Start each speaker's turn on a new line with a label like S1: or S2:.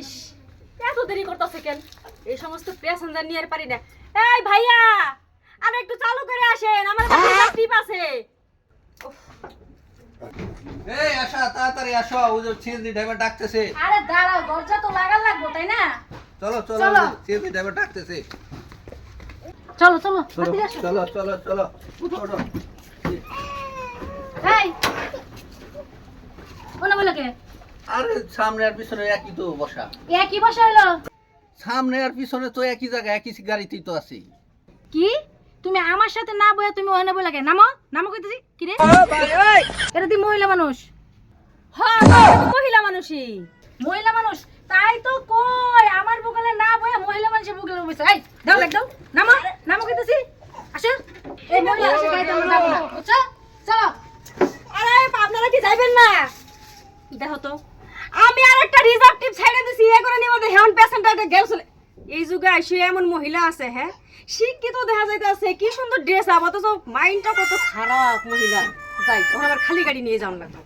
S1: ইস, এত দেরি করতেছে কেন? এই সমস্ত প্যাসেঞ্জার নিয়ে আর পারি না। এই ভাইয়া, আর একটু চালু করে আসেন, আমার কাছে টিপ আছে।
S2: এই আশা তাড়াতাড়ি আসো, ওই যে সিএনজি ড্রাইভার ডাকতেছে।
S1: আরে দাঁড়াও, দরজা তো লাগা লাগবে তাই না?
S2: চলো চলো,
S1: চলো।
S2: সিএনজি ড্রাইভার ডাকতেছে।
S1: চলো চলো,
S2: চলো
S1: তাড়াতাড়ি আসো।
S2: চলো চলো চলো চলো।
S1: এই কোন বলে কে?
S2: আরে সামনে আর পিছনে একই তো বসা।
S1: একই বাসা হলো?
S2: সামনে আর পিছনে তো একই জায়গা, একই গাড়িতেই তো আছি।
S1: কি তুমি আমার সাথে না বইয়া তুমি ওখানে বলে কে? নামো নামো কইতেছি। কি রে এটা তুই মহিলা মানুষ? হ্যাঁ তো মহিলা মানুষই। মহিলা মানুষ তাই তো কই, আমার বুকলে না বইয়া মহিলা মানুষের বুকলে বসে। এই দাও লাগ দাও, নামো নামো কইতেছি। আসো, এই মহিলা আসে গাড়িতে আমরা যাবো না, বুঝছো? চলো। আরে আপনারা কি যাইবেন না? দেখো তো, আমি আরেকটা রিজার্ভ টিপ ছেড়ে দিছি, এ করে নিব দে হেন পেশেন্টটা গেল চলে। এই যুগে আইসে এমন মহিলা আছে, হ্যাঁ শিক্ষিত দেখা যাইতেছে, কি সুন্দর ড্রেস আপ, অথচ মাইন্ডটা কত খারাপ মহিলা। যাই ওখানে আবার খালি গাড়ি নিয়ে যাওয়ার লাগবে।